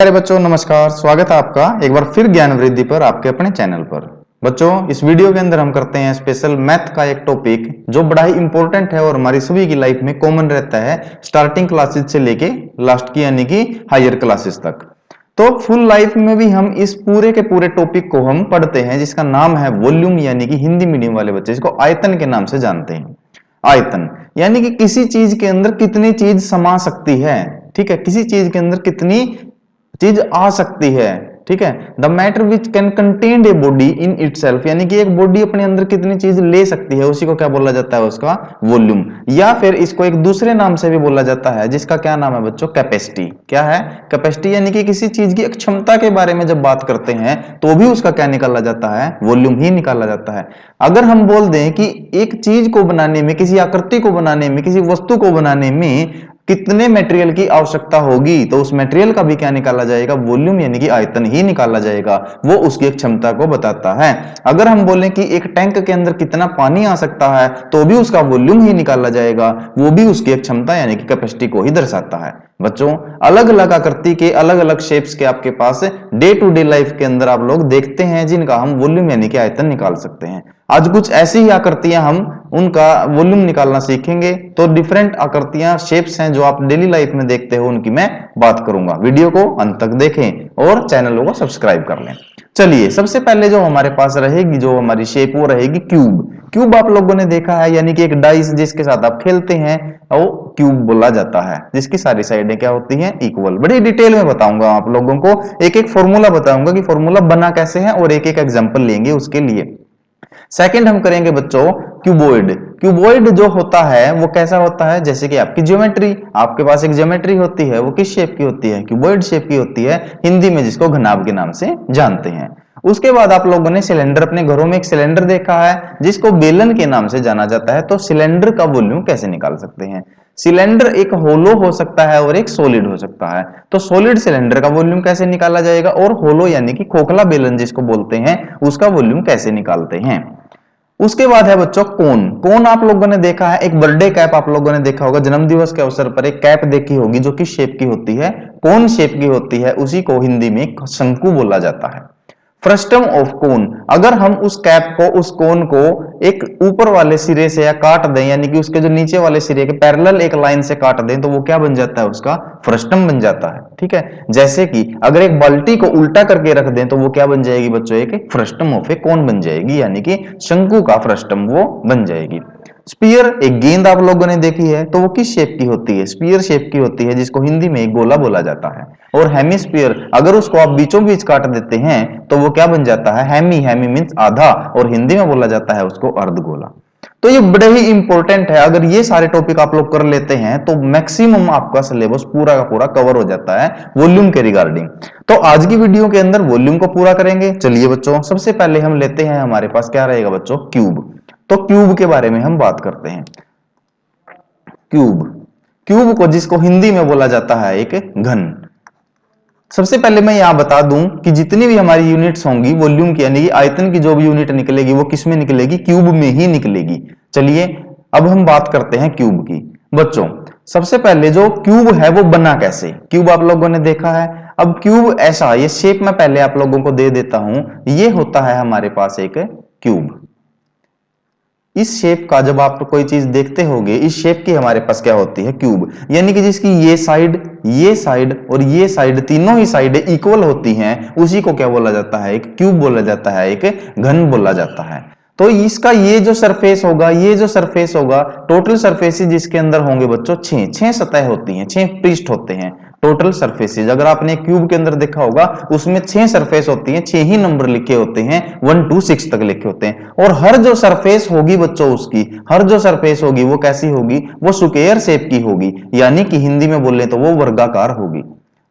प्यारे बच्चों नमस्कार। स्वागत है आपका एक बार फिर ज्ञान वृद्धि पर आपके अपने चैनल पर। बच्चों इस वीडियो के अंदर हम करते हैं स्पेशल मैथ का एक टॉपिक जो बड़ा ही इंपॉर्टेंट है और हमारी सभी की लाइफ में कॉमन रहता है, स्टार्टिंग क्लासेस से लेके लास्ट की यानी कि हायर क्लासेस तक। तो फुल लाइफ में भी हम इस पूरे के पूरे टॉपिक को हम पढ़ते हैं जिसका नाम है वॉल्यूम, यानी कि हिंदी मीडियम वाले बच्चे इसको आयतन के नाम से जानते हैं। आयतन यानी कि किसी चीज के अंदर कितनी चीज समा सकती है, ठीक है, किसी चीज के अंदर कितनी चीज आ सकती है, ठीक है। The matter which can contain a body in itself, यानी कि एक बॉडी अपने अंदर कितनी चीज ले सकती है उसी को क्या बोला जाता है, उसका वॉल्यूम। या फिर इसको एक दूसरे नाम से भी बोला जाता है जिसका क्या नाम है बच्चों, कैपेसिटी। क्या है, कैपेसिटी, यानी कि किसी चीज की क्षमता के बारे में जब बात करते हैं तो भी उसका क्या निकाला जाता है, वॉल्यूम ही निकाला जाता है। अगर हम बोल दें कि एक चीज को बनाने में, किसी आकृति को बनाने में, किसी वस्तु को बनाने में कितने मटेरियल की आवश्यकता होगी तो उस मटेरियल का भी क्या निकाला जाएगा, वॉल्यूम, यानी कि आयतन ही निकाला जाएगा। वो उसकी क्षमता को बताता है। अगर हम बोलें कि एक टैंक के अंदर कितना पानी आ सकता है तो भी उसका वॉल्यूम ही निकाला जाएगा, वो भी उसकी क्षमता यानी कि कैपेसिटी को ही दर्शाता है। बच्चों अलग अलग आकृति के अलग अलग शेप्स के आपके पास डे टू डे लाइफ के अंदर आप लोग देखते हैं जिनका हम वॉल्यूम यानी कि आयतन निकाल सकते हैं। आज कुछ ऐसी ही आकृतियां हम उनका वॉल्यूम निकालना सीखेंगे। तो डिफरेंट आकृतियां, शेप्स हैं जो आप डेली लाइफ में देखते हो, उनकी मैं बात करूंगा। वीडियो को अंत तक देखें और चैनल को सब्सक्राइब कर लें। चलिए सबसे पहले जो हमारे पास रहेगी, जो हमारी शेप, वो रहेगी क्यूब। क्यूब आप लोगों ने देखा है, यानी कि एक डाइस जिसके साथ आप खेलते हैं वो क्यूब बोला जाता है, जिसकी सारी साइडें क्या होती हैं, इक्वल। बड़ी डिटेल में बताऊंगा आप लोगों को, एक एक फॉर्मूला बताऊंगा कि फॉर्मूला बना कैसे है और एक एक एग्जांपल लेंगे उसके लिए। सेकंड हम करेंगे बच्चों क्यूबॉइड। क्यूबॉइड जो होता है वो कैसा होता है, जैसे कि आपकी ज्योमेट्री, आपके पास एक ज्योमेट्री होती है, वो किस शेप की होती है, क्यूबॉइड शेप की होती है, हिंदी में जिसको घनाभ के नाम से जानते हैं। उसके बाद आप लोगों ने सिलेंडर, अपने घरों में एक सिलेंडर देखा है जिसको बेलन के नाम से जाना जाता है। तो सिलेंडर का वॉल्यूम कैसे निकाल सकते हैं। सिलेंडर एक होलो हो सकता है और एक सॉलिड हो सकता है। तो सॉलिड सिलेंडर का वॉल्यूम कैसे निकाला जाएगा, और होलो यानी कि खोखला बेलन जिसको बोलते हैं उसका वॉल्यूम कैसे निकालते हैं। उसके बाद है बच्चों कोन। कोन आप लोगों ने देखा है, एक बर्थडे कैप आप लोगों ने देखा होगा, जन्मदिवस के अवसर पर एक कैप देखी होगी जो किस शेप की होती है, कोन शेप की होती है। उसी को हिंदी में शंकु बोला जाता है। फ्रस्टम ऑफ कोन, अगर हम उस कैप को, उस कोन को एक ऊपर वाले सिरे से या काट दें, यानी कि उसके जो नीचे वाले सिरे के पैरेलल एक लाइन से काट दें तो वो क्या बन जाता है, उसका फ्रस्टम बन जाता है। ठीक है, जैसे कि अगर एक बाल्टी को उल्टा करके रख दें तो वो क्या बन जाएगी बच्चों, एक फ्रस्टम ऑफ ए कोन बन जाएगी, यानी कि शंकु का फ्रस्टम वो बन जाएगी। स्पीयर, एक गेंद आप लोगों ने देखी है, तो वो किस शेप की होती है, स्पीयर शेप की होती है, जिसको हिंदी में एक गोला बोला जाता है। और हेमिस्फीयर, अगर उसको आप बीचों बीच काट देते हैं तो वो क्या बन जाता है, हेमी। हेमी मींस आधा, और हिंदी में बोला जाता है उसको अर्धगोला। तो ये बड़े ही इंपॉर्टेंट है। अगर ये सारे टॉपिक आप लोग कर लेते हैं तो मैक्सिमम आपका सिलेबस पूरा का पूरा कवर हो जाता है वॉल्यूम के रिगार्डिंग। तो आज की वीडियो के अंदर वॉल्यूम को पूरा करेंगे। चलिए बच्चों सबसे पहले हम लेते हैं, हमारे पास क्या रहेगा बच्चों, क्यूब। तो क्यूब के बारे में हम बात करते हैं। क्यूब, क्यूब को जिसको हिंदी में बोला जाता है एक घन। सबसे पहले मैं यहां बता दूं कि जितनी भी हमारी यूनिट्स होंगी वॉल्यूम की, यानी कि आयतन की जो भी यूनिट निकलेगी वो किस में निकलेगी, क्यूब में ही निकलेगी। चलिए अब हम बात करते हैं क्यूब की। बच्चों सबसे पहले जो क्यूब है वो बना कैसे, क्यूब आप लोगों ने देखा है। अब क्यूब ऐसा, ये शेप मैं पहले आप लोगों को दे देता हूं। ये होता है हमारे पास एक क्यूब। इस शेप का जब आप कोई चीज देखते होगे, इस शेप की हमारे पास क्या होती है, क्यूब। यानी कि जिसकी ये साइड और ये साइड, तीनों ही साइडें इक्वल होती हैं, उसी को क्या बोला जाता है, एक क्यूब बोला जाता है, एक घन बोला जाता है। तो इसका ये जो सरफेस होगा, ये जो सरफेस होगा, टोटल सरफेसेस जिसके अंदर होंगे बच्चों, छह सतह होती हैं, 6 पृष्ठ होते हैं टोटल सरफेसेस। अगर आपने क्यूब के अंदर देखा होगा उसमें 6 सरफेस होती हैं, 6 ही नंबर लिखे होते हैं, 1 to 6 तक लिखे होते हैं। और हर जो सरफेस होगी बच्चों, उसकी हर जो सरफेस होगी वो कैसी होगी, वो स्क्वायर शेप की होगी, यानी कि हिंदी में बोले तो वो वर्गाकार होगी।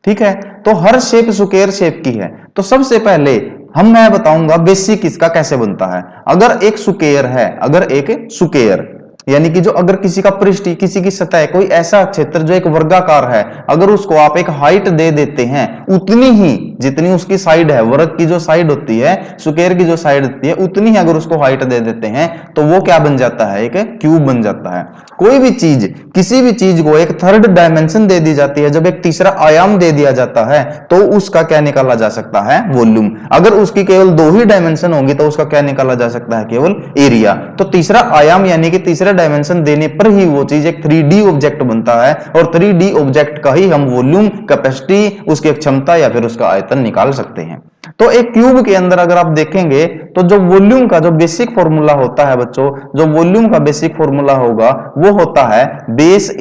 ठीक है, तो हर शेप स्क्वायर शेप की है। तो सबसे पहले मैं बताऊंगा बेसिक इसका कैसे बनता है। अगर एक स्क्वायर है, अगर एक स्क्वायर यानी कि जो अगर किसी का पृष्ठ, किसी की सतह, कोई ऐसा क्षेत्र जो एक वर्गाकार है, अगर उसको आप एक हाइट दे देते हैं, उतनी ही जितनी उसकी साइड है, वर्ग की जो साइड होती है, स्क्वायर की जो साइड होती है, उतनी ही अगर उसको हाइट दे देते हैं तो वो क्या बन जाता है, एक क्यूब बन जाता है। कोई भी चीज, किसी भी चीज को एक थर्ड डायमेंशन दे दी जाती है, जब एक तीसरा आयाम दे दिया जाता है तो उसका क्या निकाला जा सकता है, वॉल्यूम। अगर उसकी केवल दो ही डायमेंशन होंगी तो उसका क्या निकाला जा सकता है, केवल एरिया। तो तीसरा आयाम यानी कि तीसरा डायमेंशन देने पर ही वो चीज एक 3D ऑब्जेक्ट बनता है, और 3D ऑब्जेक्ट का ही हम वॉल्यूम, कैपेसिटी, उसकी क्षमता या फिर उसका आयतन निकाल सकते हैं। तो एक क्यूब के अंदर अगर आप देखेंगे तो जो वॉल्यूम का जो बेसिक फॉर्मूला होता है बच्चों, जो वॉल्यूम का बेसिक फॉर्मूला होगा वो होता है बेस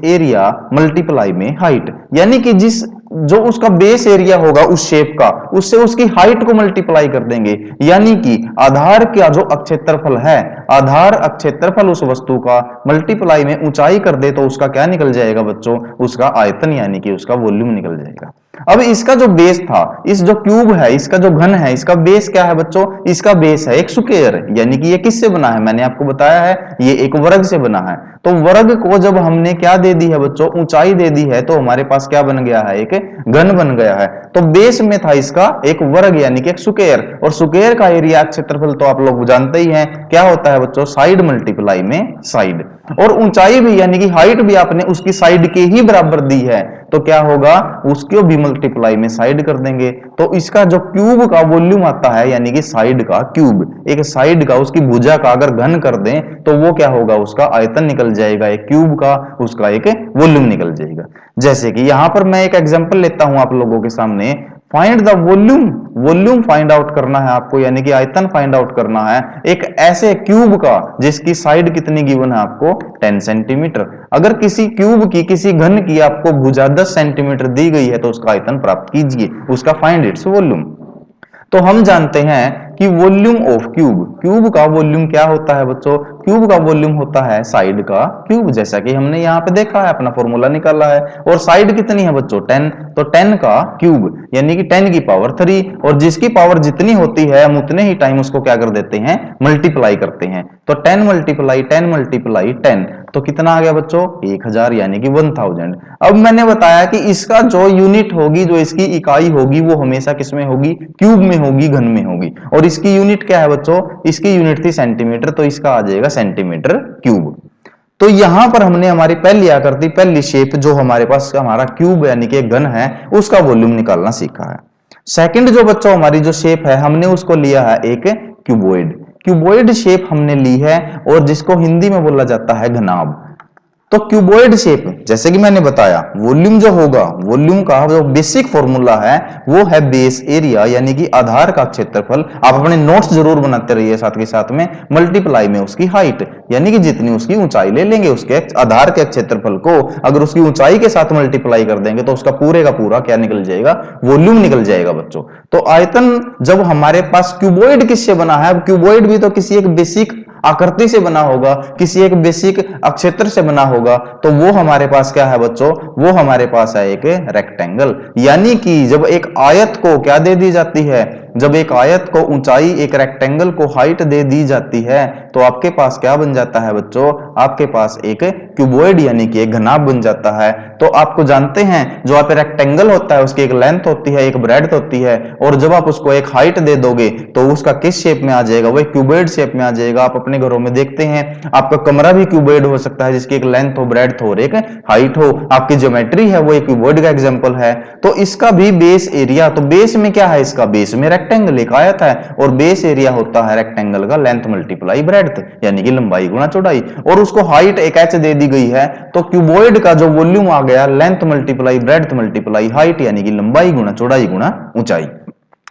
एरिया मल्टीप्लाई में हाइट। यानी कि जिस जो उसका बेस एरिया होगा उस शेप का, उससे उसकी हाइट को मल्टीप्लाई कर देंगे। यानी कि आधार का जो अक्षेत्रफल है, आधार अक्षेत्रफल उस वस्तु का मल्टीप्लाई में ऊंचाई कर दे तो उसका क्या निकल जाएगा बच्चों, उसका आयतन यानी कि उसका वॉल्यूम निकल जाएगा। अब इसका जो बेस था, इस जो क्यूब है, इसका जो घन है, इसका बेस क्या है बच्चों, इसका बेस है एक स्क्वायर। यानी कि ये किससे बना है, मैंने आपको बताया है ये एक वर्ग से बना है। तो वर्ग को जब हमने क्या दे दी है बच्चों, ऊंचाई दे दी है, तो हमारे पास क्या बन गया है, एक घन बन गया है। तो बेस में था इसका एक वर्ग यानी कि एक स्क्वायर, और स्क्वायर का एरिया क्षेत्रफल तो आप लोग जानते ही हैं क्या होता है बच्चों, साइड मल्टीप्लाई में साइड। और ऊंचाई भी यानी कि हाइट भी आपने उसकी साइड के ही बराबर दी है, तो क्या होगा, उसको भी मल्टीप्लाई में साइड कर देंगे। तो इसका जो क्यूब का वॉल्यूम आता है यानी कि साइड का क्यूब, एक साइड का उसकी भुजा का अगर घन कर दें तो वो क्या होगा, उसका आयतन निकल जाएगा एक क्यूब का, उसका एक वॉल्यूम निकल जाएगा। जैसे कि यहां पर मैं एक एग्जांपल लेता हूं आप लोगों के सामने, find the volume, volume find out करना है आपको, यानी कि आयतन फाइंड आउट करना है एक ऐसे क्यूब का जिसकी साइड कितनी गिवन है आपको, 10 सेंटीमीटर। अगर किसी क्यूब की, किसी घन की आपको भुजा 10 सेंटीमीटर दी गई है तो उसका आयतन प्राप्त कीजिए, उसका फाइंड इट्स वॉल्यूम। तो हम जानते हैं कि वॉल्यूम ऑफ क्यूब, क्यूब का वॉल्यूम क्या होता है बच्चों, क्यूब का वॉल्यूम होता है साइड का क्यूब, जैसा कि हमने यहाँ पे देखा है, अपना फॉर्मूला निकाला है। और साइड कितनी है बच्चों, 10, तो 10 का क्यूब यानी कि 10 की पावर 3, और जिसकी पावर जितनी होती है हम उतने ही टाइम उसको क्या कर देते हैं, मल्टीप्लाई करते हैं। तो 10 मल्टीप्लाई 10 मल्टीप्लाई 10, तो कितना आ गया बच्चों, 1000 यानी कि 1000। अब मैंने बताया कि इसका जो यूनिट होगी, जो इसकी इकाई होगी, वो हमेशा किसमें होगी, क्यूब में होगी, घन में होगी। और इसकी यूनिट क्या है बच्चों, इसकी यूनिट थी सेंटीमीटर, तो इसका आ जाएगा सेंटीमीटर क्यूब। तो यहां पर हमने हमारी पहली आकृति, पहली शेप जो हमारे पास हमारा क्यूब यानी कि घन है, उसका वॉल्यूम निकालना सीखा है। सेकंड जो बच्चों हमारी जो शेप है, हमने उसको लिया है एक क्यूबॉइड, क्यूबॉइड शेप हमने ली है, और जिसको हिंदी में बोला जाता है घनाभ। तो क्यूबॉइड शेप, जैसे कि मैंने बताया, वॉल्यूम जो होगा, वॉल्यूम का जो बेसिक फॉर्मूला है वो है बेस एरिया यानी कि आधार का क्षेत्रफल। आप अपने नोट्स जरूर बनाते रहिए साथ के साथ में, मल्टीप्लाई में उसकी हाइट, यानी कि जितनी उसकी ऊंचाई ले लेंगे उसके आधार के क्षेत्रफल को, अगर उसकी ऊंचाई के साथ मल्टीप्लाई कर देंगे तो उसका पूरे का पूरा क्या निकल जाएगा, वॉल्यूम निकल जाएगा बच्चों। तो आयतन जब हमारे पास क्यूबॉइड किससे बना है, अब क्यूबॉइड भी तो किसी एक बेसिक आकृति से बना होगा, किसी एक बेसिक अक्षेत्र से बना होगा, तो वो हमारे पास क्या है बच्चों, वो हमारे पास है एक रेक्टेंगल। यानी कि जब एक आयत को क्या दे दी जाती है, जब एक आयत को ऊंचाई, एक रेक्टेंगल को हाइट दे दी जाती है, तो आपके पास क्या बन जाता है बच्चों, आपके पास एक क्यूबॉइड यानी कि एक घनाभ बन जाता है। तो आपको जानते हैं जो आप रेक्टेंगल होता है उसकी एक लेंथ होती है, एक ब्रेड्थ होती है, और जब आप उसको एक हाइट दे दोगे तो उसका किस शेप में आ जाएगा, वो क्यूबॉइड शेप में आ जाएगा। आप अपने घरों में देखते हैं, आपका कमरा भी क्यूबॉइड हो सकता है जिसकी एक लेंथ हो, ब्रेड्थ हो और एक हाइट हो। आपकी ज्योमेट्री है वो एक क्यूबॉइड का एग्जांपल है। तो इसका भी बेस एरिया, तो बेस में क्या है, इसका बेस में रेक्टेंगल एक आयत है, और बेस एरिया होता है रेक्टेंगल का लेंथ मल्टीप्लाई ब्रेड्थ यानी कि लंबाई गुणा चौड़ाई, और उसको हाइट एक h दे दी गई है। तो क्यूबॉइड का जो वॉल्यूम आ गया length multiply breadth multiply height यानी कि लंबाई गुणा चौड़ाई गुणा ऊंचाई।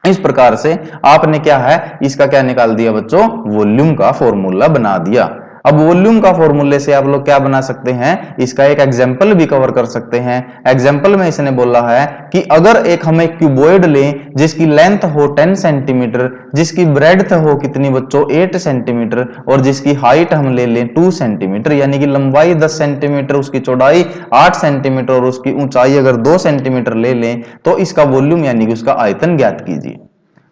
इस प्रकार से आपने क्या है, इसका क्या निकाल दिया बच्चों, वॉल्यूम का फॉर्मूला बना दिया। अब वॉल्यूम का फॉर्मूले से आप लोग क्या बना सकते हैं, इसका एक एग्जांपल भी कवर कर सकते हैं। एग्जांपल में इसने बोला है कि अगर एक हम एक क्यूबॉइड लें जिसकी लेंथ हो 10 सेंटीमीटर, जिसकी ब्रेड्थ हो कितनी बच्चों 8 सेंटीमीटर, और जिसकी हाइट हम ले लें 2 सेंटीमीटर, यानी कि लंबाई 10 सेंटीमीटर, उसकी चौड़ाई 8 सेंटीमीटर और उसकी ऊंचाई अगर 2 सेंटीमीटर ले लें, तो इसका वॉल्यूम यानी कि उसका आयतन ज्ञात कीजिए।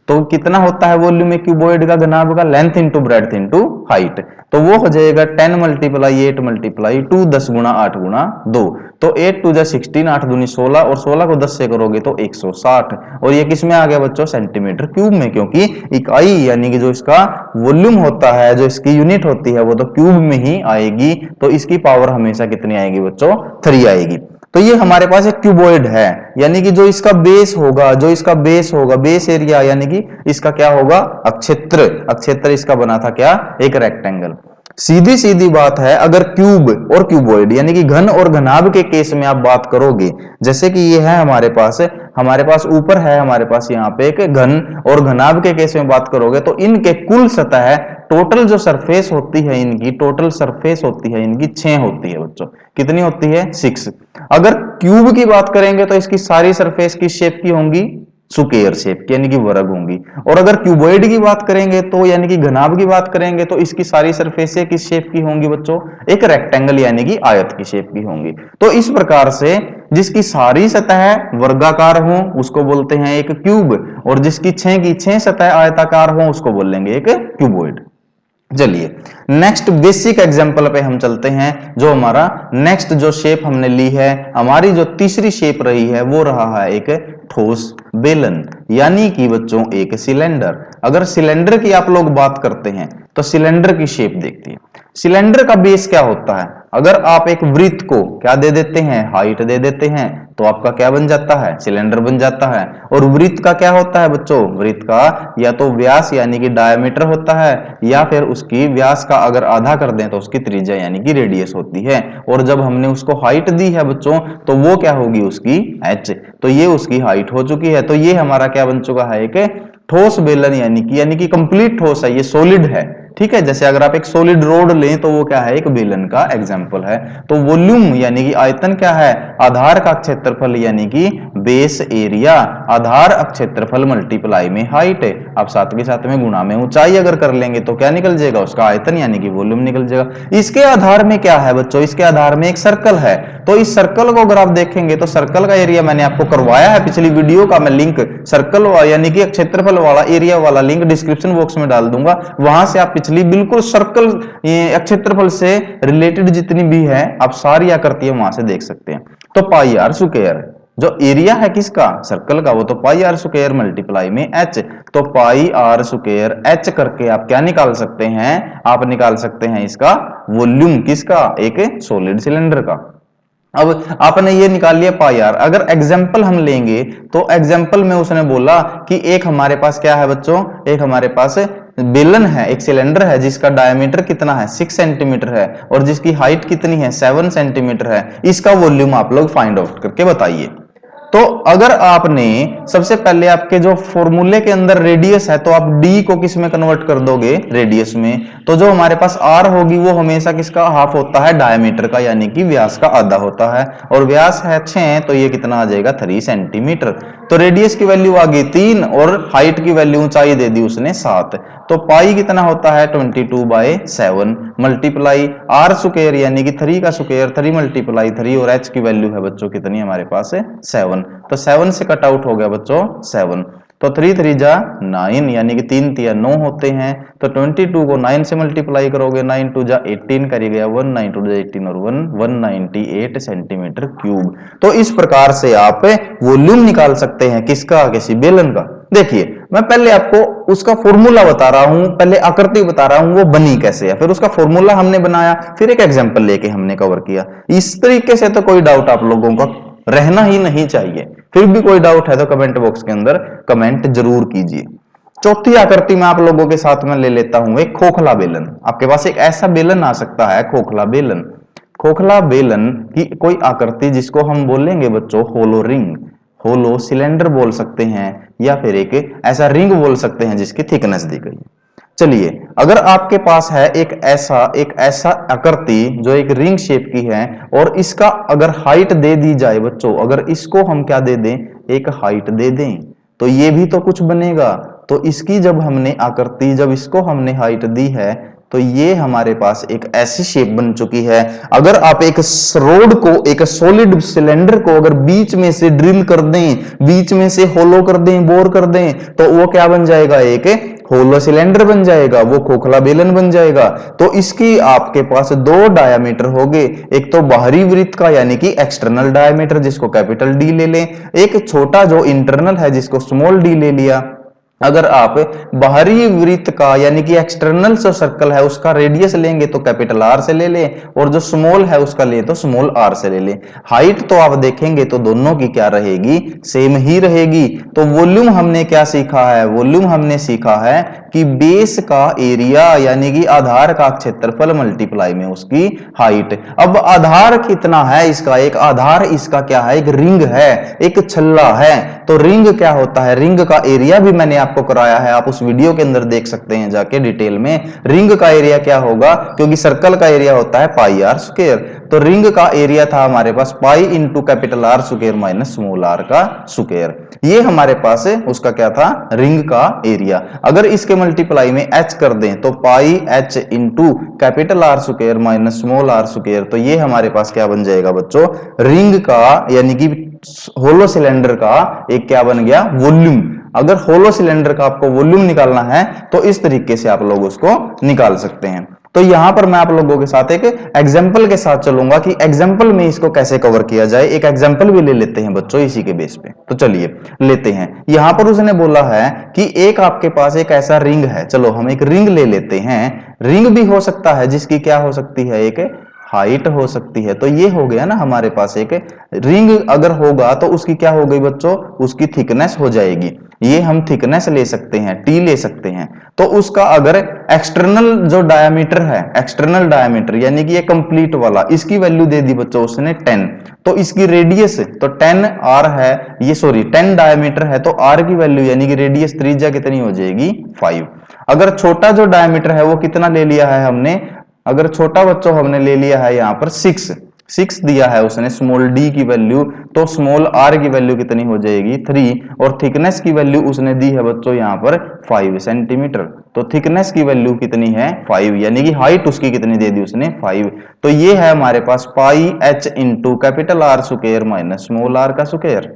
तो कितना होता है वॉल्यूम एक क्यूबॉइड का, घनाभ का, length into breadth into height. तो वो हो जाएगा 10 मल्टीप्लाई 8 मल्टीप्लाई 2, 10 गुणा 8 गुणा 2। तो 8 2 जा 16, 8 दूनी 16, और 16 को 10 से करोगे तो 160। और ये किस में आ गया बच्चों, सेंटीमीटर क्यूब में, क्योंकि इकाई यानी कि जो इसका वॉल्यूम होता है, जो इसकी यूनिट होती है, वो तो क्यूब में ही आएगी। तो इसकी पावर हमेशा कितनी आएगी बच्चों, 3 आएगी। तो ये हमारे पास एक क्यूबॉइड है, यानी कि जो इसका बेस होगा, बेस एरिया, यानी कि इसका क्या होगा, अक्षेत्र। अक्षेत्र इसका बना था क्या, एक रेक्टेंगल। सीधी सीधी बात है, अगर क्यूब और क्यूबॉइड यानी कि घन और घनाभ के केस में आप बात करोगे, जैसे कि ये है हमारे पास ऊपर है, हमारे पास यहाँ पे एक घन और घनाभ के केस में बात करोगे, तो इनके कुल सतह टोटल जो सरफेस होती है इनकी, टोटल सरफेस होती है इनकी 6 होती है बच्चों। कितनी होती है, 6। अगर क्यूब की बात करेंगे तो इसकी सारी सरफेस किस शेप की होंगी, स्क्वायर शेप की, यानी कि वर्ग होंगी। और अगर क्यूबॉइड की बात करेंगे तो, यानी कि घनाभ की बात करेंगे तो इसकी सारी सरफेसें किस शेप की होंगी बच्चों, एक रेक्टेंगल यानी कि आयत की शेप की होंगी। तो इस प्रकार से जिसकी सारी सतह वर्गाकार हो उसको बोलते हैं एक क्यूब, और जिसकी 6 की 6 सतह आयताकार हो उसको बोलेंगे एक क्यूबॉइड। चलिए नेक्स्ट बेसिक एग्जांपल पे हम चलते हैं। जो हमारा नेक्स्ट जो शेप हमने ली है, हमारी जो तीसरी शेप रही है वो रहा है एक ठोस बेलन, यानी कि बच्चों एक सिलेंडर। अगर सिलेंडर की आप लोग बात करते हैं तो सिलेंडर की शेप देखती है। सिलेंडर का बेस क्या होता है, अगर आप एक वृत्त को क्या दे देते हैं, हाइट दे देते हैं, तो आपका क्या बन जाता है, सिलेंडर बन जाता है। और वृत्त का क्या होता है बच्चों, वृत्त का या तो व्यास यानी कि डायमीटर होता है, या फिर उसकी व्यास का अगर आधा कर दें तो उसकी त्रिज्या यानी कि रेडियस होती है। और जब हमने उसको हाइट दी है बच्चों, तो वो क्या होगी उसकी h, तो ये उसकी हाइट हो चुकी है। तो ये हमारा क्या बन चुका है, एक ठोस बेलन, यानी कि कंप्लीट ठोस है, ये सॉलिड है। ठीक है, जैसे अगर आप एक सॉलिड रोड लें तो वो क्या है, एक बेलन का एग्जांपल है। तो वॉल्यूम यानी कि आयतन क्या है, आधार का क्षेत्रफल यानी कि बेस एरिया, आधार क्षेत्रफल मल्टीप्लाई में हाइट, आप साथ के साथ में गुणा में ऊंचाई अगर कर लेंगे तो क्या निकल जाएगा, उसका आयतन यानी कि वॉल्यूम निकल जाएगा। इसके आधार में क्या है बच्चों, इसके आधार में एक सर्कल है। तो इस सर्कल को अगर आप देखेंगे तो सर्कल का एरिया मैंने आपको करवाया है पिछली वीडियो का, मैं लिंक सर्कल यानी कि क्षेत्रफल वाला, एरिया वाला लिंक डिस्क्रिप्शन बॉक्स में डाल दूंगा, वहां से आप पिछली बिल्कुल सर्कल क्षेत्रफल से रिलेटेड जितनी भी है आप सारी आकृतियां वहां से देख सकते हैं। तो पाई आर स्क्वायर जो एरिया है किसका, सर्कल का, वो तो पाई आर स्क्वायर मल्टीप्लाई में एच। तो पाई आर स्क्वायर एच करके आप क्या निकाल सकते हैं, आप निकाल सकते हैं इसका वॉल्यूम, किसका, एक सॉलिड सिलेंडर का। अब आपने ये निकाल लिया पाई आर। अगर एग्जाम्पल हम लेंगे तो एग्जाम्पल में उसने बोला कि एक हमारे पास क्या है बच्चों, एक हमारे पास बेलन है, एक सिलेंडर है जिसका डायमीटर कितना है, 6 सेंटीमीटर है, और जिसकी हाइट कितनी है, 7 सेंटीमीटर है। इसका वॉल्यूम आप लोग फाइंड आउट करके बताइए। तो अगर आपने सबसे पहले आपके जो फॉर्मूले के अंदर रेडियस है, तो आप डी को किस में कन्वर्ट कर दोगे, रेडियस में। तो जो हमारे पास आर होगी वो हमेशा किसका हाफ होता है, डायमीटर का, यानी कि व्यास का आधा होता है। और व्यास है 6, तो ये कितना आ जाएगा, 3 सेंटीमीटर। तो रेडियस की वैल्यू आ गई 3, और हाइट की वैल्यू ऊंचाई दे दी उसने 7। तो पाई कितना होता है, 22/7 मल्टीप्लाई आर स्क्वायर यानी कि 3 का स्क्वायर, 3 मल्टीप्लाई 3, और एच की वैल्यू है बच्चों कितनी हमारे पास है, 7। तो 7 से कट आउट हो गया बच्चों 7। तो 3 3 जा 9, यानी कि 3 3 9 होते हैं। तो 22 को 9 से मल्टीप्लाई करोगे, 9 2 जा 18 कर गया 1, 9 2 जा 18 और 1 198 सेंटीमीटर क्यूब। तो इस प्रकार से आप वॉल्यूम निकाल सकते हैं किसका, किसी बेलन का। देखिए मैं पहले आपको उसका फॉर्मूला बता रहा हूं, पहले आकृति बता रहा हूं वो बनी कैसे है, फिर उसका फॉर्मूला हमने बनाया, फिर एक एग्जांपल लेके हमने कवर किया। इस तरीके से तो कोई डाउट आप लोगों का रहना ही नहीं चाहिए। फिर भी कोई डाउट है तो कमेंट बॉक्स के अंदर कमेंट जरूर कीजिए। चौथी आकृति में आप लोगों के साथ में ले लेता हूं एक खोखला बेलन। आपके पास एक ऐसा बेलन आ सकता है, खोखला बेलन। खोखला बेलन की कोई आकृति जिसको हम बोलेंगे बच्चों होलो रिंग, होलो सिलेंडर बोल सकते हैं, या फिर एक ऐसा रिंग बोल सकते हैं जिसकी थिकनेस दी गई। चलिए अगर आपके पास है एक ऐसा आकृति जो एक रिंग शेप की है, और इसका अगर हाइट दे दी जाए बच्चों, अगर इसको हम क्या दे दें, एक हाइट दे दें, तो ये भी तो कुछ बनेगा। तो इसकी जब हमने आकृति, जब इसको हमने हाइट दी है, तो तो ये हमारे पास एक ऐसी शेप बन चुकी है। अगर आप एक रोड को, एक सॉलिड सिलेंडर को अगर बीच में से ड्रिल कर दें, बीच में से होलो कर दें, बोर कर दें, तो वो क्या बन जाएगा, एक होलो सिलेंडर बन जाएगा, वो खोखला बेलन बन जाएगा। तो इसकी आपके पास दो डायामीटर हो गए, एक तो बाहरी वृत्त का यानी कि एक्सटर्नल डायामीटर जिसको कैपिटल डी ले लें, एक छोटा जो इंटरनल है जिसको स्मॉल डी ले लिया। अगर आप बाहरी वृत्त का यानी कि एक्सटर्नल जो सर्कल है उसका रेडियस लेंगे तो कैपिटल आर से ले लें, और जो स्मॉल है उसका ले तो स्मॉल आर से ले लें। हाइट तो आप देखेंगे तो दोनों की क्या रहेगी, सेम ही रहेगी। तो वॉल्यूम हमने क्या सीखा है, वॉल्यूम हमने सीखा है कि बेस का एरिया यानी कि आधार का क्षेत्रफल मल्टीप्लाई में उसकी हाइट। अब आधार कितना है इसका, एक आधार इसका क्या है, एक रिंग है, एक छल्ला है। तो रिंग क्या होता है, रिंग का एरिया भी मैंने आपको कराया है, आप उस वीडियो के अंदर देख सकते हैं जाके डिटेल में। रिंग का एरिया क्या होगा, क्योंकि सर्कल का एरिया होता है पाई आर स्क्वायर, तो रिंग का एरिया था हमारे पास pi into capital R square minus small r का स्क्वायर। ये हमारे पास है उसका क्या था, रिंग का एरिया। अगर इसके मल्टीप्लाई में एच कर दें तो pi h into capital R square minus small r square, तो ये हमारे पास क्या बन जाएगा बच्चों, रिंग का यानी कि होलो सिलेंडर का एक क्या बन गया, वॉल्यूम। अगर होलो सिलेंडर का आपको वॉल्यूम निकालना है तो इस तरीके से आप लोग उसको निकाल सकते हैं। तो यहां पर मैं आप लोगों के साथ एक एग्जांपल के साथ चलूंगा कि एग्जांपल में इसको कैसे कवर किया जाए। एक एग्जांपल भी ले लेते हैं बच्चों इसी के बेस पे, तो चलिए लेते हैं। यहां पर उसने बोला है कि एक आपके पास एक ऐसा रिंग है, चलो हम एक रिंग ले लेते हैं। रिंग भी हो सकता है जिसकी क्या हो सकती है, एक हाइट हो सकती है। तो ये हो गया ना हमारे पास एक रिंग अगर होगा तो उसकी क्या हो गई बच्चों, उसकी थिकनेस हो जाएगी। ये हम थिकनेस ले सकते हैं, टी ले सकते हैं। तो उसका अगर एक्सटर्नल जो डायमीटर है, एक्सटर्नल डायमीटर यानी कि ये कंप्लीट वाला, इसकी वैल्यू दे दी बच्चों उसने 10, तो इसकी रेडियस तो 10 आर है, ये सॉरी 10 डायमीटर है, तो आर की वैल्यू यानी कि रेडियस त्रिज्या कितनी हो जाएगी 5। अगर छोटा जो डायमीटर है वो कितना ले लिया है हमने, अगर छोटा बच्चों हमने ले लिया है यहाँ पर 6 दिया है उसने स्मॉल डी की वैल्यू, तो स्मॉल आर की वैल्यू कितनी हो जाएगी 3, और थिकनेस की वैल्यू उसने दी है बच्चों यहाँ पर 5 सेंटीमीटर। तो थिकनेस की वैल्यू कितनी है 5, यानी कि हाइट उसकी कितनी दे दी उसने 5। तो ये है हमारे पास pi h into capital R square minus small r का स्क्वायर।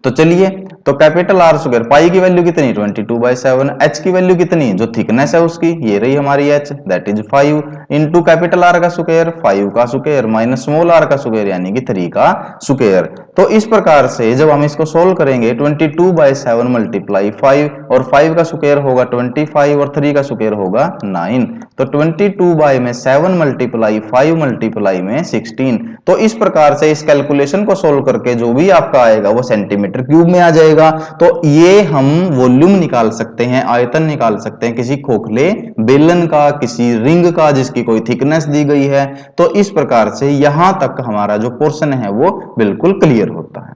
तो चलिए, तो कैपिटल आर स्क्वायर पाई की वैल्यू कितनी 22/7, एच की वैल्यू कितनी जो थिकनेस है उसकी ये रही हमारी H that is 5 into capital are का स्क्वायर 5 का स्क्वायर माइनस स्मॉल आर का स्क्वायर यानी कि 3 का स्क्वायर। तो इस प्रकार से जब हम इसको सोल्व करेंगे 22/7 मल्टीप्लाई 5, और 5 का स्क्वायर होगा 25 और 3 का स्क्वायर होगा 9, तो 22 में 7 मल्टीप्लाई 5 मल्टीप्लाई में 16। तो इस प्रकार से इस कैलकुलेशन को सोल्व करके जो भी आपका आएगा वो सेंटीमीटर क्यूब में आ जाएगा। तो ये हम वॉल्यूम निकाल सकते हैं, आयतन निकाल सकते हैं किसी खोखले बेलन का, किसी रिंग का जिसकी कोई थिकनेस दी गई है। तो इस प्रकार से यहां तक हमारा जो पोर्शन है वो बिल्कुल क्लियर होता है।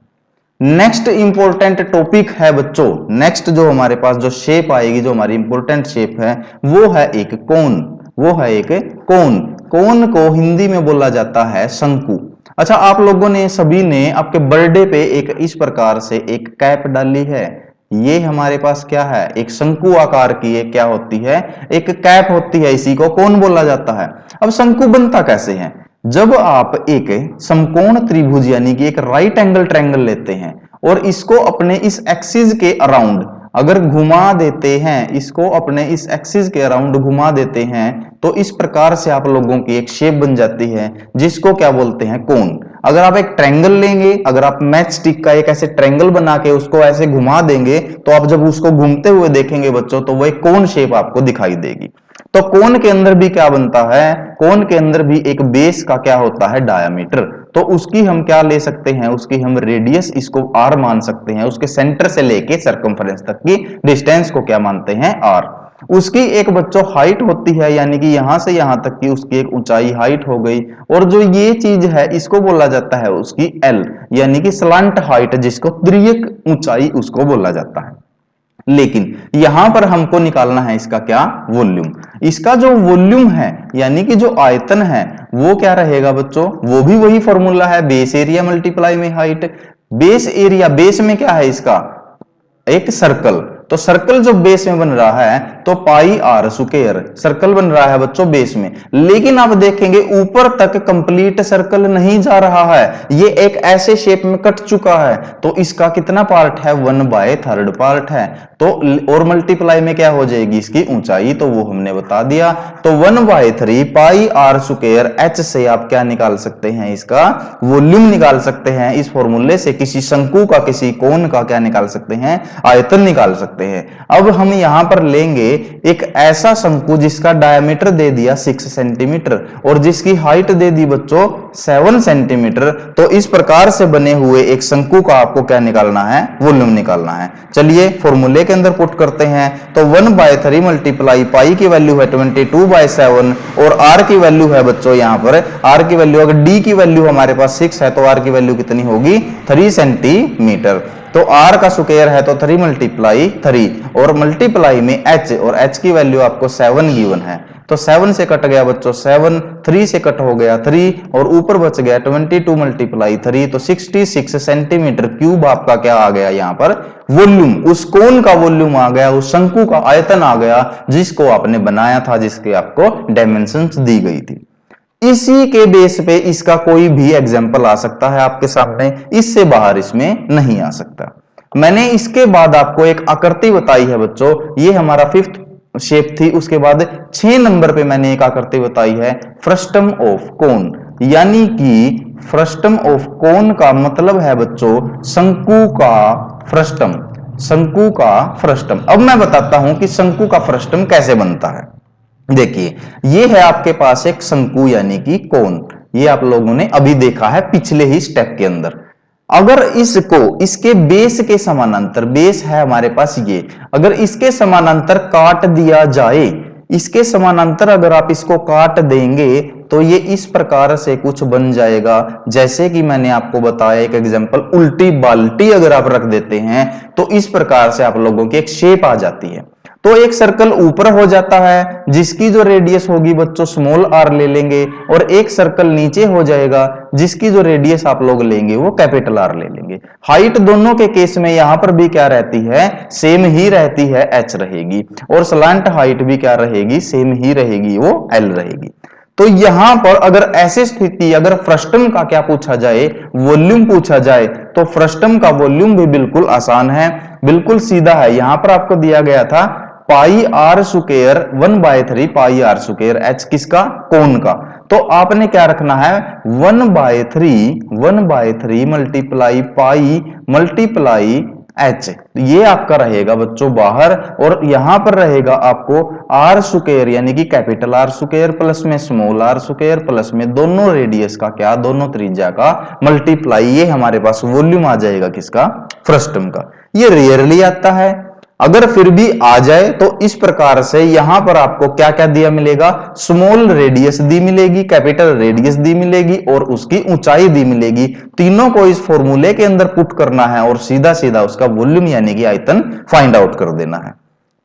नेक्स्ट इंपॉर्टेंट टॉपिक है बच्चों, नेक्स्ट जो हमारे पास जो शेप आएगी, जो हमारी इंपॉर्टेंट शेप है वो है एक कोन, वो है एक कोन। कोन को हिंदी में बोला जाता है शंकु। अच्छा, आप लोगों ने सभी ने आपके बर्थडे पे एक इस प्रकार से एक कैप डाली है, ये हमारे पास क्या है, एक शंकु आकार की एक क्या होती है, एक कैप होती है, इसी को कोन बोला जाता है। अब शंकु बनता कैसे है, जब आप एक समकोण त्रिभुज यानी कि एक राइट एंगल ट्रायंगल लेते हैं और इसको अपने इस एक्सिस के अराउंड अगर घुमा देते हैं, इसको अपने इस एक्सिस के अराउंड घुमा देते हैं, तो इस प्रकार से आप लोगों की एक शेप बन जाती है जिसको क्या बोलते हैं, कोन। अगर आप एक ट्रायंगल लेंगे, अगर आप मैच स्टिक का एक ऐसे ट्रायंगल बना के उसको ऐसे घुमा देंगे, तो आप जब उसको घूमते हुए देखेंगे बच्चों तो वो एक कोन शेप आपको दिखाई देगी। तो कोन के अंदर भी क्या बनता है, कोन के अंदर भी एक बेस का क्या होता है, डायामीटर। तो उसकी हम क्या ले सकते हैं, उसकी हम रेडियस इसको r मान सकते हैं, उसके सेंटर से लेके सरकमफ्रेंस तक की डिस्टेंस को क्या मानते हैं, r। उसकी एक बच्चों हाइट होती है, यानी कि यहां से यहां तक की उसकी एक ऊंचाई हाइट हो गई, और जो ये चीज है इसको बोला जाता है उसकी l, यानी कि स्लांट हाइट, जिसको तिर्यक ऊंचाई उसको बोला जाता है। लेकिन यहां पर हमको निकालना है इसका क्या, वॉल्यूम। इसका जो वॉल्यूम है यानी कि जो आयतन है वो क्या रहेगा बच्चों, वो भी वही फॉर्मूला है, बेस एरिया मल्टीप्लाई में हाइट। बेस एरिया, बेस में क्या है इसका, एक सर्कल, तो सर्कल जो बेस में बन रहा है तो पाई आर स्क्वायर सर्कल बन रहा है बच्चों बेस में, लेकिन आप देखेंगे ऊपर तक कंप्लीट सर्कल नहीं जा रहा है, ये एक ऐसे शेप में कट चुका है, तो इसका कितना पार्ट है 1/3 पार्ट है। तो और मल्टीप्लाई में क्या हो जाएगी इसकी ऊंचाई, तो वो हमने बता दिया। तो 1/3 पाई आर स्क्वायर एच से आप क्या निकाल सकते हैं, इसका वॉल्यूम निकाल सकते हैं। इस फॉर्मूले से किसी शंकु का किसी कोन का क्या निकाल सकते हैं, आयतन निकाल सकते हैं। अब हम यहां पर लेंगे एक ऐसा शंकु जिसका डायमीटर दे दिया 6 सेंटीमीटर और जिसकी हाइट दे दी बच्चों 7 सेंटीमीटर। तो इस प्रकार से बने हुए एक शंकु का आपको क्या निकालना है, वॉल्यूम निकालना है। चलिए फॉर्मूले के अंदर पुट करते हैं। तो 1/3 मल्टीप्लाई पाई की वैल्यू है 22/7 और आर की वैल्यू है बच्चों यहां पर, आर की वैल्यू अगर डी की वैल्यू हमारे पास 6 है तो आर की वैल्यू कितनी होगी 3 सेंटीमीटर। तो r का स्क्वायर है तो 3 × 3 और मल्टीप्लाई में h, और h की वैल्यू आपको 7 गिवन है। तो 7 से कट गया बच्चों 7, 3 से कट हो गया 3 और ऊपर बच गया 22 × 3, तो 66 सेंटीमीटर क्यूब आपका क्या आ गया यहाँ पर वॉल्यूम, उस कोन का वॉल्यूम आ गया, उस शंकु का आयतन आ गया जिसको आपने बनाया था, जिसके आपको डायमेंशंस दी गई थी। इसी के बेस पे इसका कोई भी एग्जाम्पल आ सकता है आपके सामने, इससे बाहर इसमें नहीं आ सकता। मैंने इसके बाद आपको एक आकृति बताई है बच्चों, ये हमारा 5th शेप थी। उसके बाद 6 नंबर पे मैंने एक आकृति बताई है फ्रस्टम ऑफ कोन, यानी कि फ्रस्टम ऑफ कोन का मतलब है बच्चों शंकु का फ्रस्टम, शंकु का फ्रस्टम। अब मैं बताता हूं कि शंकु का फ्रस्टम कैसे बनता है। देखिए ये है आपके पास एक शंकु यानी कि कोन, ये आप लोगों ने अभी देखा है पिछले ही स्टेप के अंदर। अगर इसको इसके बेस के समानांतर, बेस है हमारे पास ये, अगर इसके समानांतर काट दिया जाए, इसके समानांतर अगर आप इसको काट देंगे तो ये इस प्रकार से कुछ बन जाएगा। जैसे कि मैंने आपको बताया एक एग्जांपल, उल्टी बाल्टी अगर आप रख देते हैं तो इस प्रकार से आप लोगों की एक शेप आ जाती है। तो एक सर्कल ऊपर हो जाता है जिसकी जो रेडियस होगी बच्चों स्मॉल आर ले लेंगे, और एक सर्कल नीचे हो जाएगा जिसकी जो रेडियस आप लोग लेंगे वो कैपिटल आर ले लेंगे। हाइट दोनों के केस में यहां पर भी क्या रहती है, सेम ही रहती है, एच रहेगी, और स्लैंट हाइट भी क्या रहेगी, सेम ही रहेगी, वो एल रहेगी। तो यहां पर अगर ऐसी स्थिति, अगर फ्रस्टम का क्या पूछा जाए, वॉल्यूम पूछा जाए, तो फ्रस्टम का वॉल्यूम भी बिल्कुल आसान है, बिल्कुल सीधा है। यहां पर आपको दिया गया था pi r square 1/3 pi r square h, किसका, कोन का। तो आपने क्या रखना है 1/3 मल्टीप्लाई पाई मल्टीप्लाई एच, ये आपका रहेगा बच्चों बाहर, और यहां पर रहेगा आपको आर स्क्वायर यानी कि कैपिटल आर स्क्वायर प्लस में स्मॉल आर स्क्वायर प्लस में दोनों रेडियस का क्या, दोनों त्रिज्या का मल्टीप्लाई, ये हमारे पास वॉल्यूम आ जाएगा किसका, फ्रस्टम का। ये रेयरली आता है, अगर फिर भी आ जाए तो इस प्रकार से यहां पर आपको क्या क्या दिया मिलेगा, स्मॉल रेडियस दी मिलेगी, कैपिटल रेडियस दी मिलेगी और उसकी ऊंचाई दी मिलेगी। तीनों को इस फॉर्मूले के अंदर पुट करना है और सीधा सीधा उसका वॉल्यूम यानी कि आयतन फाइंड आउट कर देना है।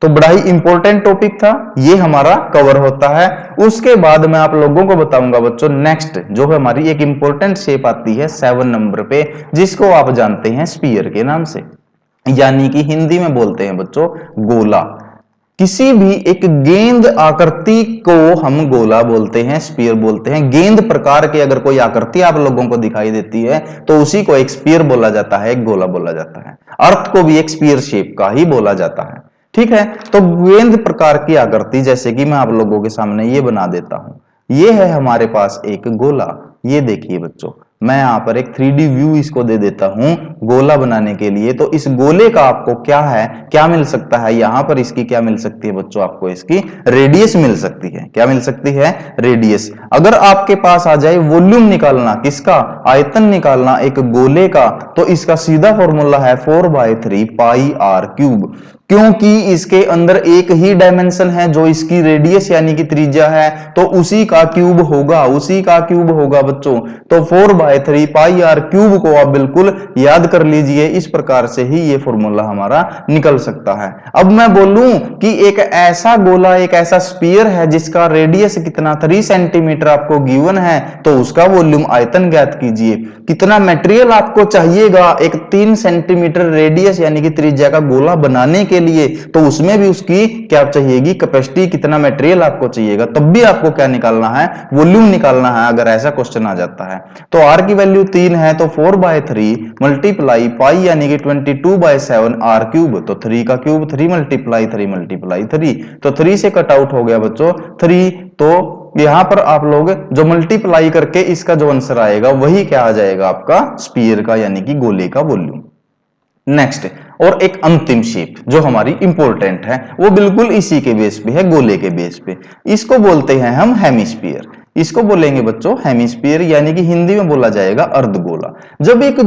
तो बड़ा ही इंपॉर्टेंट टॉपिक था, ये हमारा कवर होता है। उसके बाद मैं आप लोगों को बताऊंगा बच्चों नेक्स्ट जो हमारी एक इंपॉर्टेंट शेप आती है 7 नंबर पे, जिसको आप जानते हैं स्फीयर के नाम से, यानी कि हिंदी में बोलते हैं बच्चों गोला। किसी भी एक गेंद आकृति को हम गोला बोलते हैं, स्फीयर बोलते हैं। गेंद प्रकार की अगर कोई आकृति आप लोगों को दिखाई देती है तो उसी को एक स्फीयर बोला जाता है, एक गोला बोला जाता है। अर्थ को भी एक स्फीयर शेप का ही बोला जाता है, ठीक है। तो गेंद प्रकार की आकृति जैसे कि मैं आप लोगों के सामने ये बना देता हूं, ये है हमारे पास एक गोला। ये देखिए बच्चों, मैं यहां पर एक 3D व्यू इसको दे देता हूं गोला बनाने के लिए। तो इस गोले का आपको क्या है, क्या मिल सकता है, यहां पर इसकी क्या मिल सकती है बच्चों, आपको इसकी रेडियस मिल सकती है। क्या मिल सकती है, रेडियस। अगर आपके पास आ जाए वॉल्यूम निकालना, किसका, आयतन निकालना एक गोले का, तो इसका सीधा फॉर्मूला है 4/3 पाई आर क्यूब, क्योंकि इसके अंदर एक ही डायमेंशन है जो इसकी रेडियस यानी कि त्रिज्या है, तो उसी का क्यूब होगा, उसी का क्यूब होगा बच्चों। तो 4/3 पाई आर क्यूब को आप बिल्कुल याद कर लीजिए, इस प्रकार से ही ये फॉर्मूला हमारा निकल सकता है। अब मैं बोलूं कि एक ऐसा गोला, एक ऐसा स्फीयर है जिसका रेडियस कितना 3 सेंटीमीटर आपको गिवन है, तो उसका वॉल्यूम आयतन ज्ञात कीजिए। कितना मटेरियल आपको चाहिएगा एक 3 सेंटीमीटर रेडियस यानी कि त्रिज्या का गोला बनाने के के लिए, तो उसमें भी उसकी क्या चाहिएगी, कैपेसिटी, कितना मटेरियल आपको चाहिएगा, तब भी आपको क्या निकालना है, वॉल्यूम निकालना है, अगर ऐसा क्वेश्चन आ जाता है। तो आर की वैल्यू 3 है, तो 4/3 मल्टीप्लाई पाई यानी कि 22/7 आर क्यूब, तो 3 का क्यूब 3 मल्टीप्लाई 3 मल्टीप्लाई 3, तो 3 से कट आउट हो गया बच्चों 3, तो यहां पर आप लोग जो मल्टीप्लाई करके इसका जो आंसर आएगा वही क्या आ जाएगा आपका स्फीयर का यानी कि गोले का वॉल्यूम। नेक्स्ट, और एक अंतिम शेप जो हमारी इंपॉर्टेंट है, वो बिल्कुल इसी के बेस पे है, गोले के बेस पे। इसको बोलते हैं हम हेमिस्फीयर। इसको बोलेंगे बच्चों हेमिस्फीयर, यानी कि हिंदी में बोला जाएगा अर्धगोला। जब एक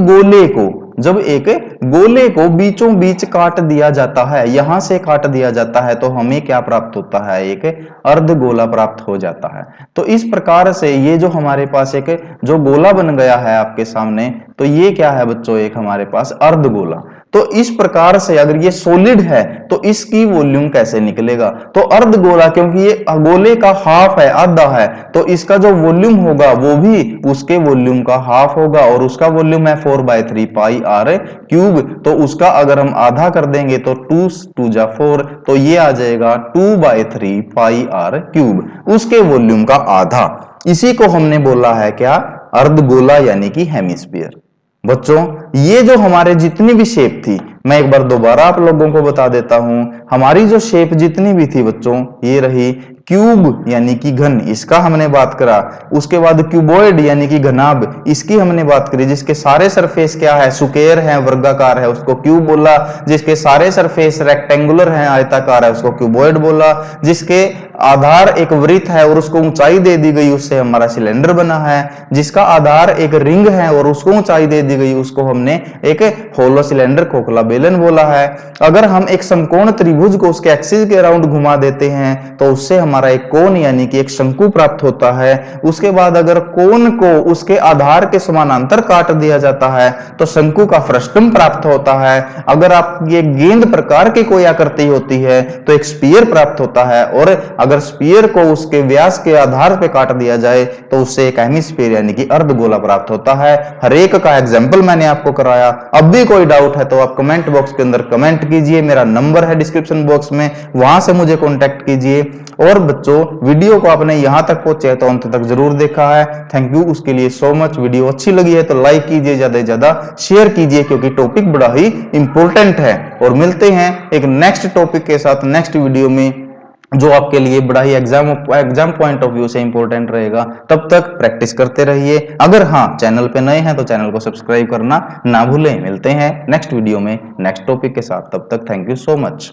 गोले को बीचों बीच काट दिया जाता है, यहां से काट दिया जाता है, तो हमें क्या प्राप्त होता है, एक अर्धगोला प्राप्त हो जाता है। तो इस प्रकार से ये जो हमारे पास एक जो गोला बन गया है आपके सामने, तो ये क्या है बच्चों, एक हमारे पास अर्धगोला। तो इस प्रकार से अगर ये सॉलिड है तो इसकी वॉल्यूम कैसे निकलेगा, तो अर्धगोला, क्योंकि ये गोले का हाफ है, आधा है, तो इसका जो वॉल्यूम होगा वो भी उसके वॉल्यूम का हाफ होगा, और उसका वॉल्यूम है 4/3 पाई आर क्यूब। तो उसका अगर हम आधा कर देंगे तो 2 2 जा 4, तो ये आ जाएगा 2/3 पाई आर क्यूब, उसके वॉल्यूम का आधा। इसी को हमने बोला है क्या, अर्धगोला यानी कि हेमिस्फीयर। बच्चों ये जो हमारे जितनी भी शेप थी, मैं एक बार दोबारा आप लोगों को बता देता हूं, हमारी जो शेप जितनी भी थी बच्चों, ये रही क्यूब यानी कि घन, इसका हमने बात करा। उसके बाद क्यूबॉइड यानी कि घनाभ, इसकी हमने बात करी, जिसके सारे सरफेस क्या है, स्क्वायर है, वर्गाकार है, उसको क्यूब बोला। जिसके सारे सरफेस रेक्टेंगुलर है, आयताकार है, उसको क्यूबॉइड बोला। जिसके आधार एक वृत्त है और उसको ऊंचाई दे दी गई, उससे हमारा सिलेंडर बना है। जिसका आधार एक रिंग है और उसको ऊंचाई दे दी गई, उसको हमने एक होलो सिलेंडर, खोखला बेलन बोला है। अगर हम एक समकोण त्रिभुज को उसके एक्सिस के अराउंड घुमा देते हैं तो उससे हमारा एक कोण यानी कि एक शंकु प्राप्त होता है। उसके बाद अगर कोण को उसके आधार के समानांतर काट दिया जाता है तो शंकु का फ्रस्टम प्राप्त होता है। अगर आप ये गेंद प्रकार की कोई आकृति होती है तो एक स्फीयर प्राप्त होता है, और अगर स्फीयर को उसके व्यास के आधार पे काट दिया जाए तो उससे एक हेमिस्फीयर यानी कि अर्धगोला प्राप्त होता है। हर एक का एग्जांपल मैंने आपको कराया। अब भी कोई डाउट है तो आप कमेंट बॉक्स के अंदर कमेंट कीजिए, मेरा नंबर है डिस्क्रिप्शन बॉक्स में, वहां से मुझे कांटेक्ट कीजिए। और बच्चों वीडियो को आपने यहां तक पहुंचे तो अंत तक जरूर देखा है, थैंक यू उसके लिए सो मच। वीडियो अच्छी लगी है तो लाइक कीजिए, ज्यादा से ज्यादा शेयर कीजिए, क्योंकि टॉपिक बड़ा ही इंपॉर्टेंट है। और मिलते हैं एक नेक्स्ट टॉपिक के साथ नेक्स्ट वीडियो में, जो आपके लिए बड़ा ही एग्जाम पॉइंट ऑफ व्यू से इंपॉर्टेंट रहेगा। तब तक प्रैक्टिस करते रहिए। अगर हाँ चैनल पे नए हैं तो चैनल को सब्सक्राइब करना ना भूलें। मिलते हैं नेक्स्ट वीडियो में नेक्स्ट टॉपिक के साथ, तब तक थैंक यू सो मच।